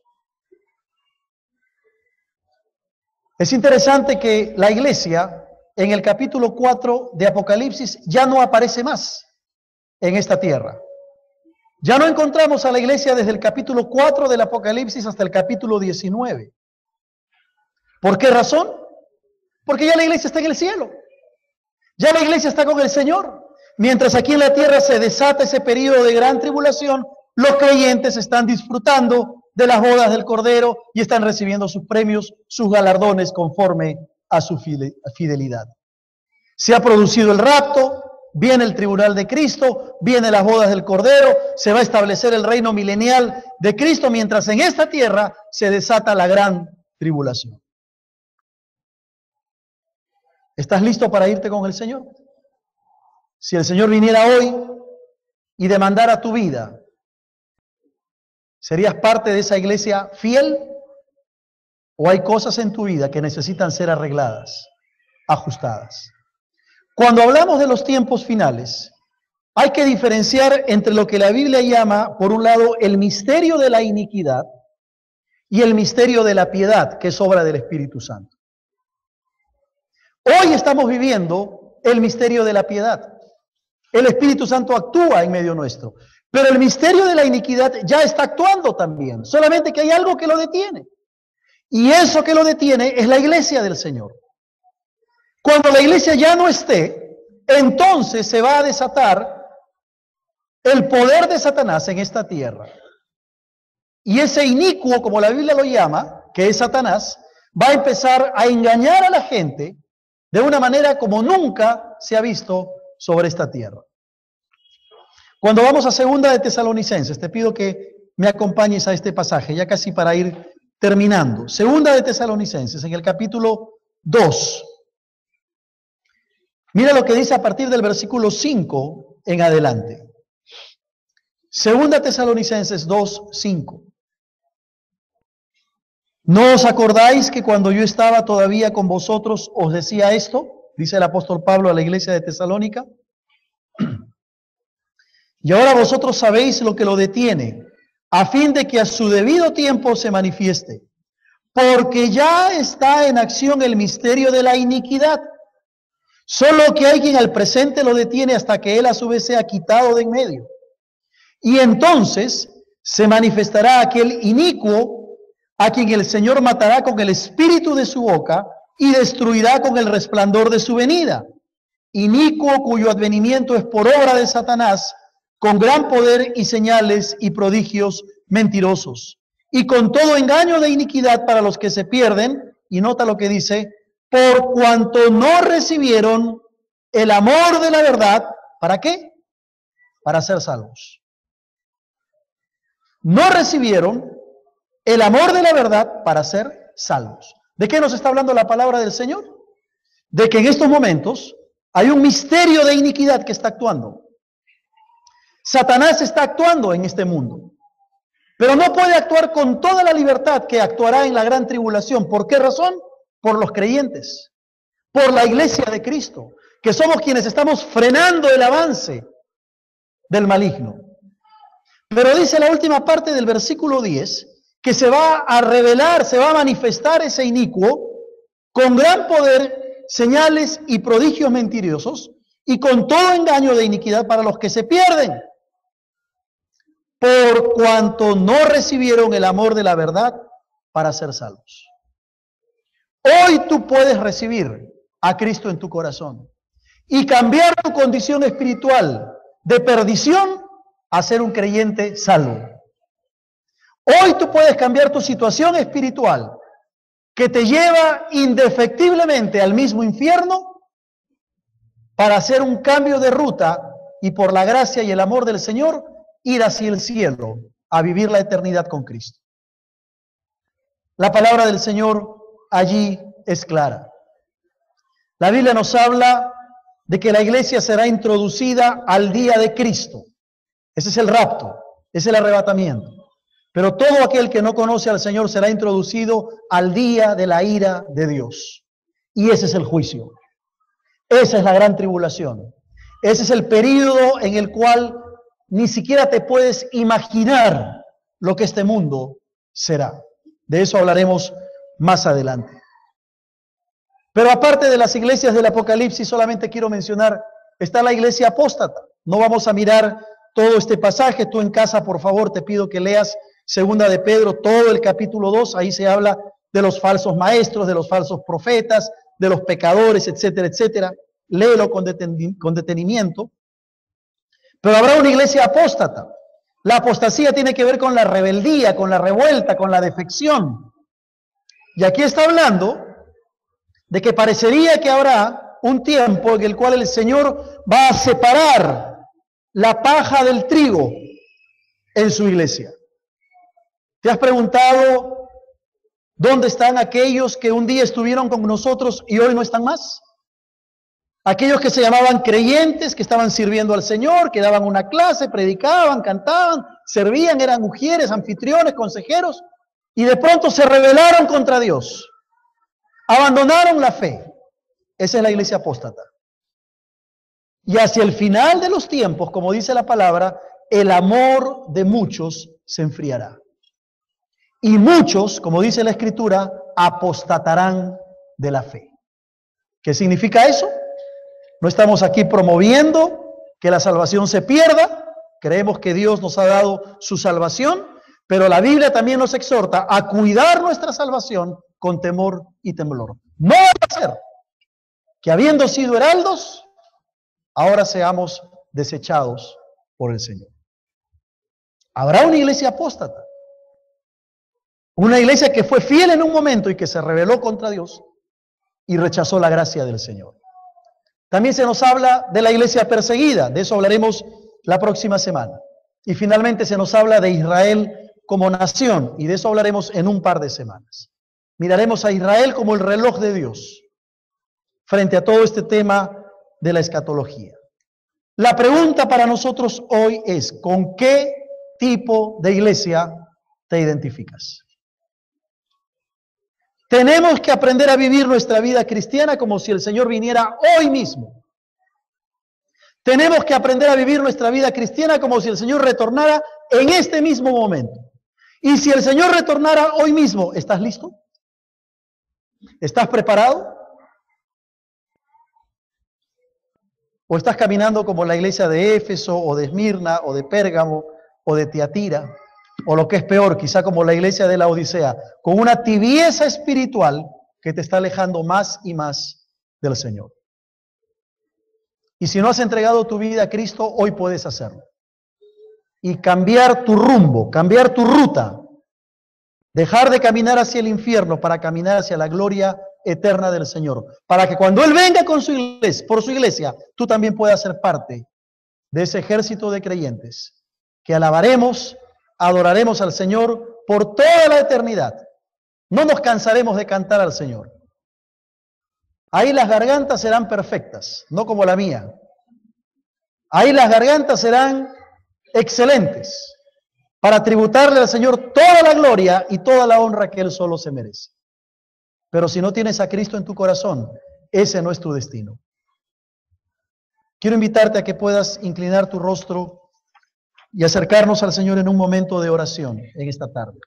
Es interesante que la iglesia en el capítulo 4 de Apocalipsis ya no aparece más en esta tierra. Ya no encontramos a la iglesia desde el capítulo 4 del Apocalipsis hasta el capítulo 19. ¿Por qué razón? Porque ya la iglesia está en el cielo. Ya la iglesia está con el Señor. Mientras aquí en la tierra se desata ese periodo de gran tribulación, los creyentes están disfrutando de las bodas del Cordero y están recibiendo sus premios, sus galardones conforme a su fidelidad. Se ha producido el rapto, viene el tribunal de Cristo, vienen las bodas del Cordero, se va a establecer el reino milenial de Cristo, mientras en esta tierra se desata la gran tribulación. ¿Estás listo para irte con el Señor? Si el Señor viniera hoy y demandara tu vida, ¿serías parte de esa iglesia fiel? ¿O hay cosas en tu vida que necesitan ser arregladas, ajustadas? Cuando hablamos de los tiempos finales, hay que diferenciar entre lo que la Biblia llama, por un lado, el misterio de la iniquidad y el misterio de la piedad, que es obra del Espíritu Santo. Hoy estamos viviendo el misterio de la piedad. El Espíritu Santo actúa en medio nuestro. Pero el misterio de la iniquidad ya está actuando también. Solamente que hay algo que lo detiene. Y eso que lo detiene es la iglesia del Señor. Cuando la iglesia ya no esté, entonces se va a desatar el poder de Satanás en esta tierra. Y ese inicuo, como la Biblia lo llama, que es Satanás, va a empezar a engañar a la gente de una manera como nunca se ha visto sobre esta tierra. Cuando vamos a Segunda de Tesalonicenses, te pido que me acompañes a este pasaje, ya casi para ir terminando. Segunda de Tesalonicenses, en el capítulo 2. Mira lo que dice a partir del versículo 5 en adelante. Segunda Tesalonicenses 2, 5. ¿No os acordáis que cuando yo estaba todavía con vosotros os decía esto? Dice el apóstol Pablo a la iglesia de Tesalónica. Y ahora vosotros sabéis lo que lo detiene, a fin de que a su debido tiempo se manifieste. Porque ya está en acción el misterio de la iniquidad. Solo que hay quien al presente lo detiene hasta que él a su vez sea quitado de en medio. Y entonces se manifestará aquel inicuo a quien el Señor matará con el espíritu de su boca y destruirá con el resplandor de su venida. Inicuo cuyo advenimiento es por obra de Satanás, con gran poder y señales y prodigios mentirosos, y con todo engaño de iniquidad para los que se pierden. Y nota lo que dice: por cuanto no recibieron el amor de la verdad. ¿Para qué? Para ser salvos. No recibieron el amor de la verdad para ser salvos. ¿De qué nos está hablando la palabra del Señor? De que en estos momentos hay un misterio de iniquidad que está actuando. Satanás está actuando en este mundo, pero no puede actuar con toda la libertad que actuará en la gran tribulación. ¿Por qué razón? Por los creyentes, por la iglesia de Cristo, que somos quienes estamos frenando el avance del maligno. Pero dice la última parte del versículo 10 que se va a revelar, se va a manifestar ese inicuo con gran poder, señales y prodigios mentirosos, y con todo engaño de iniquidad para los que se pierden, por cuanto no recibieron el amor de la verdad para ser salvos. Hoy tú puedes recibir a Cristo en tu corazón y cambiar tu condición espiritual de perdición a ser un creyente salvo. Hoy tú puedes cambiar tu situación espiritual que te lleva indefectiblemente al mismo infierno para hacer un cambio de ruta y por la gracia y el amor del Señor ir hacia el cielo a vivir la eternidad con Cristo. La palabra del Señor allí es clara. La Biblia nos habla de que la iglesia será introducida al día de Cristo. Ese es el rapto, es el arrebatamiento. Pero todo aquel que no conoce al Señor será introducido al día de la ira de Dios. Y ese es el juicio. Esa es la gran tribulación. Ese es el período en el cual ni siquiera te puedes imaginar lo que este mundo será. De eso hablaremos más adelante. Pero aparte de las iglesias del Apocalipsis, solamente quiero mencionar, está la iglesia apóstata. No vamos a mirar todo este pasaje. Tú en casa, por favor, te pido que leas Segunda de Pedro, todo el capítulo 2. Ahí se habla de los falsos maestros, de los falsos profetas, de los pecadores, etcétera, etcétera. Léelo con detenimiento. Pero habrá una iglesia apóstata. La apostasía tiene que ver con la rebeldía, con la revuelta, con la defección. Y aquí está hablando de que parecería que habrá un tiempo en el cual el Señor va a separar la paja del trigo en su iglesia. ¿Te has preguntado dónde están aquellos que un día estuvieron con nosotros y hoy no están más? Aquellos que se llamaban creyentes, que estaban sirviendo al Señor, que daban una clase, predicaban, cantaban, servían, eran mujeres, anfitriones, consejeros, y de pronto se rebelaron contra Dios. Abandonaron la fe. Esa es la iglesia apóstata. Y hacia el final de los tiempos, como dice la palabra, el amor de muchos se enfriará. Y muchos, como dice la Escritura, apostatarán de la fe. ¿Qué significa eso? No estamos aquí promoviendo que la salvación se pierda. Creemos que Dios nos ha dado su salvación, pero la Biblia también nos exhorta a cuidar nuestra salvación con temor y temblor. No va a ser que habiendo sido heraldos, ahora seamos desechados por el Señor. Habrá una iglesia apóstata, una iglesia que fue fiel en un momento y que se rebeló contra Dios y rechazó la gracia del Señor. También se nos habla de la iglesia perseguida, de eso hablaremos la próxima semana. Y finalmente se nos habla de Israel como nación, y de eso hablaremos en un par de semanas. Miraremos a Israel como el reloj de Dios frente a todo este tema de la escatología. La pregunta para nosotros hoy es: ¿con qué tipo de iglesia te identificas? Tenemos que aprender a vivir nuestra vida cristiana como si el Señor viniera hoy mismo. Tenemos que aprender a vivir nuestra vida cristiana como si el Señor retornara en este mismo momento. Y si el Señor retornara hoy mismo, ¿estás listo? ¿Estás preparado? ¿O estás caminando como la iglesia de Éfeso, o de Esmirna, o de Pérgamo, o de Tiatira, o lo que es peor, quizá como la iglesia de la Odisea, con una tibieza espiritual que te está alejando más y más del Señor? Y si no has entregado tu vida a Cristo, hoy puedes hacerlo. Y cambiar tu rumbo, cambiar tu ruta. Dejar de caminar hacia el infierno para caminar hacia la gloria eterna del Señor. Para que cuando Él venga con su iglesia, por su iglesia, tú también puedas ser parte de ese ejército de creyentes que alabaremos, adoraremos al Señor por toda la eternidad. No nos cansaremos de cantar al Señor. Ahí las gargantas serán perfectas, no como la mía. Ahí las gargantas serán excelentes para tributarle al Señor toda la gloria y toda la honra que Él solo se merece. Pero si no tienes a Cristo en tu corazón, ese no es tu destino. Quiero invitarte a que puedas inclinar tu rostro y acercarnos al Señor en un momento de oración en esta tarde.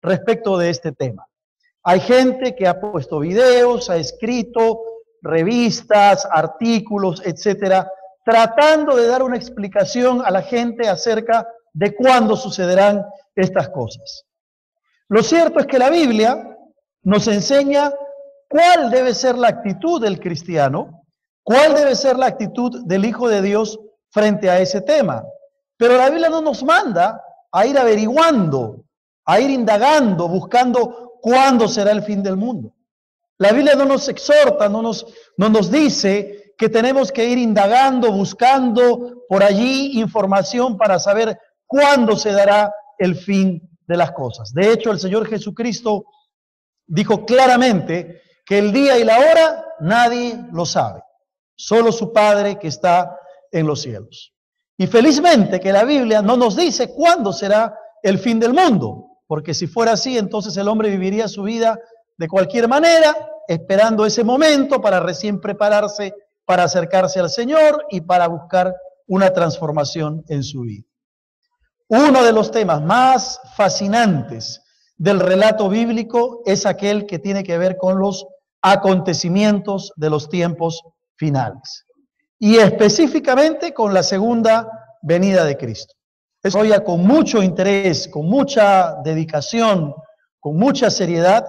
Respecto de este tema, hay gente que ha puesto videos, ha escrito revistas, artículos, etcétera, tratando de dar una explicación a la gente acerca de cuándo sucederán estas cosas. Lo cierto es que la Biblia nos enseña cuál debe ser la actitud del cristiano, cuál debe ser la actitud del Hijo de Dios frente a ese tema. Pero la Biblia no nos manda a ir averiguando, a ir indagando, buscando cuándo será el fin del mundo. La Biblia no nos exhorta, no nos dice que tenemos que ir indagando, buscando por allí información para saber cuándo se dará el fin de las cosas. De hecho, el Señor Jesucristo dijo claramente que el día y la hora nadie lo sabe, solo su Padre que está en los cielos. Y felizmente que la Biblia no nos dice cuándo será el fin del mundo, porque si fuera así, entonces el hombre viviría su vida de cualquier manera, esperando ese momento para recién prepararse para acercarse al Señor y para buscar una transformación en su vida. Uno de los temas más fascinantes del relato bíblico es aquel que tiene que ver con los acontecimientos de los tiempos finales, y específicamente con la segunda venida de Cristo. Eso ya con mucho interés, con mucha dedicación, con mucha seriedad,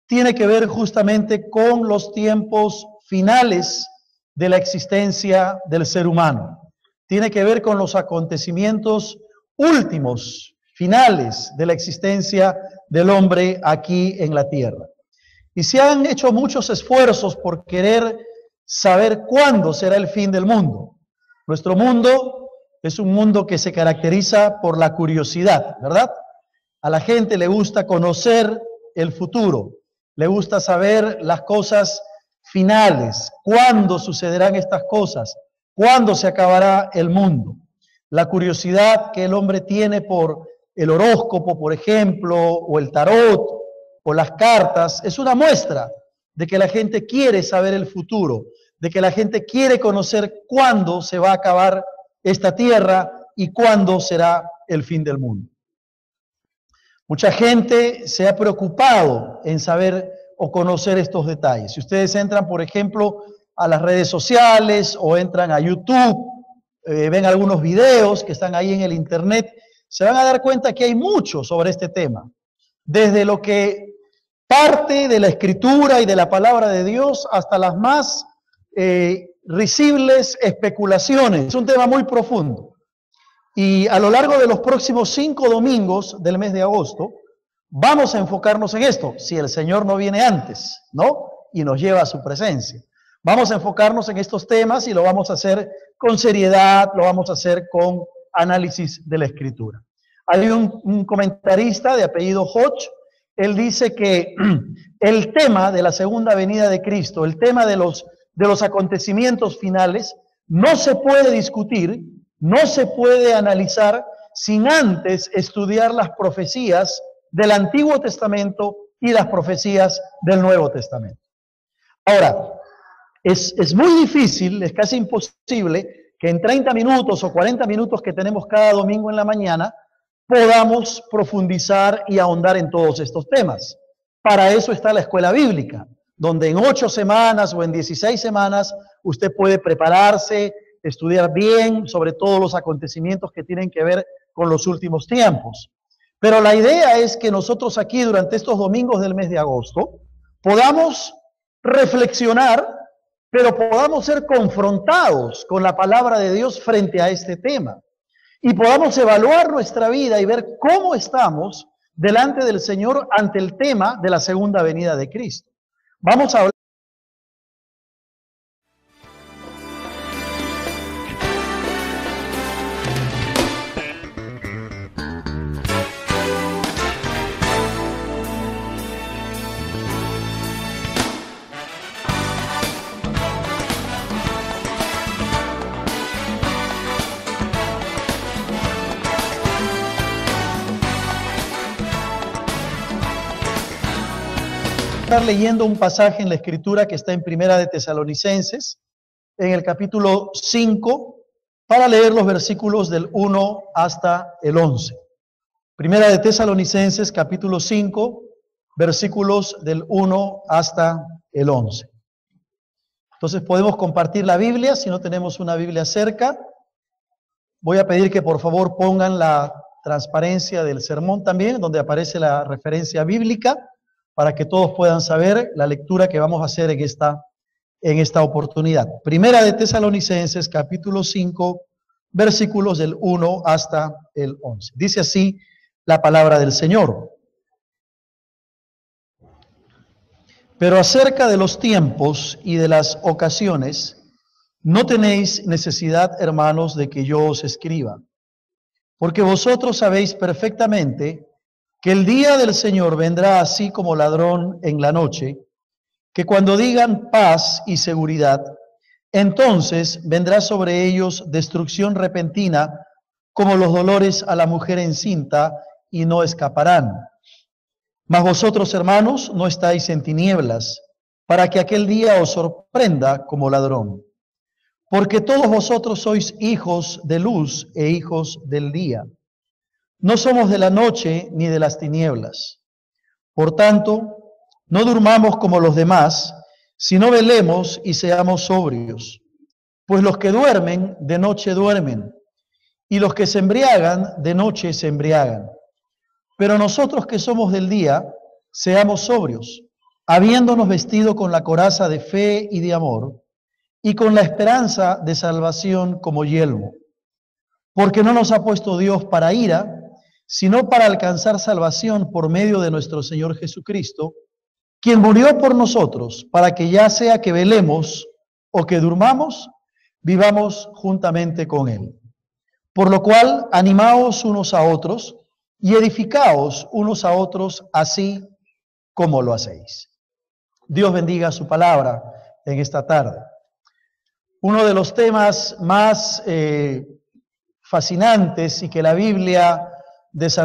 tiene que ver justamente con los tiempos finales de la existencia del ser humano. Tiene que ver con los acontecimientos últimos, finales de la existencia del hombre aquí en la tierra. Y se han hecho muchos esfuerzos por querer saber cuándo será el fin del mundo. Nuestro mundo es un mundo que se caracteriza por la curiosidad, ¿verdad? A la gente le gusta conocer el futuro, le gusta saber las cosas finales, cuándo sucederán estas cosas, ¿Cuándo se acabará el mundo? La curiosidad que el hombre tiene por el horóscopo, por ejemplo, o el tarot, o las cartas, es una muestra de que la gente quiere saber el futuro, de que la gente quiere conocer cuándo se va a acabar esta tierra y cuándo será el fin del mundo. Mucha gente se ha preocupado en saber o conocer estos detalles. Si ustedes entran, por ejemplo, a las redes sociales o entran a YouTube, ven algunos videos que están ahí en el internet, se van a dar cuenta que hay mucho sobre este tema. Desde lo que parte de la escritura y de la palabra de Dios hasta las más risibles especulaciones. Es un tema muy profundo. Y a lo largo de los próximos 5 domingos del mes de agosto, vamos a enfocarnos en esto, si el Señor no viene antes, ¿no? Y nos lleva a su presencia. Vamos a enfocarnos en estos temas y lo vamos a hacer con seriedad, lo vamos a hacer con análisis de la Escritura. Hay un comentarista de apellido Hodge, él dice que el tema de la segunda venida de Cristo, el tema de los acontecimientos finales, no se puede discutir, no se puede analizar sin antes estudiar las profecías del Antiguo Testamento y las profecías del Nuevo Testamento. Ahora, es muy difícil, es casi imposible que en 30 minutos o 40 minutos que tenemos cada domingo en la mañana podamos profundizar y ahondar en todos estos temas. Para eso está la escuela bíblica, donde en 8 semanas o en 16 semanas usted puede prepararse, estudiar bien sobre todos los acontecimientos que tienen que ver con los últimos tiempos. Pero la idea es que nosotros aquí durante estos domingos del mes de agosto podamos reflexionar, pero podamos ser confrontados con la palabra de Dios frente a este tema y podamos evaluar nuestra vida y ver cómo estamos delante del Señor ante el tema de la segunda venida de Cristo. Vamos a hablar. Estar leyendo un pasaje en la Escritura que está en Primera de Tesalonicenses, en el capítulo 5, para leer los versículos del 1 hasta el 11. Primera de Tesalonicenses, capítulo 5, versículos del 1 hasta el 11. Entonces podemos compartir la Biblia, si no tenemos una Biblia cerca. Voy a pedir que por favor pongan la transparencia del sermón también, donde aparece la referencia bíblica, para que todos puedan saber la lectura que vamos a hacer en esta oportunidad. Primera de Tesalonicenses, capítulo 5, versículos del 1 hasta el 11. Dice así la palabra del Señor. Pero acerca de los tiempos y de las ocasiones, no tenéis necesidad, hermanos, de que yo os escriba, porque vosotros sabéis perfectamente que el día del Señor vendrá así como ladrón en la noche, que cuando digan paz y seguridad, entonces vendrá sobre ellos destrucción repentina, como los dolores a la mujer encinta, y no escaparán. Mas vosotros, hermanos, no estáis en tinieblas, para que aquel día os sorprenda como ladrón. Porque todos vosotros sois hijos de luz e hijos del día. No somos de la noche ni de las tinieblas. Por tanto, no durmamos como los demás, sino velemos y seamos sobrios. Pues los que duermen, de noche duermen, y los que se embriagan, de noche se embriagan. Pero nosotros que somos del día, seamos sobrios, habiéndonos vestido con la coraza de fe y de amor, y con la esperanza de salvación como yelmo. Porque no nos ha puesto Dios para ira, sino para alcanzar salvación por medio de nuestro Señor Jesucristo, quien murió por nosotros, para que ya sea que velemos o que durmamos, vivamos juntamente con Él. Por lo cual, animaos unos a otros y edificaos unos a otros, así como lo hacéis. Dios bendiga su palabra en esta tarde. uno de los temas más fascinantes y que la Biblia desarrolla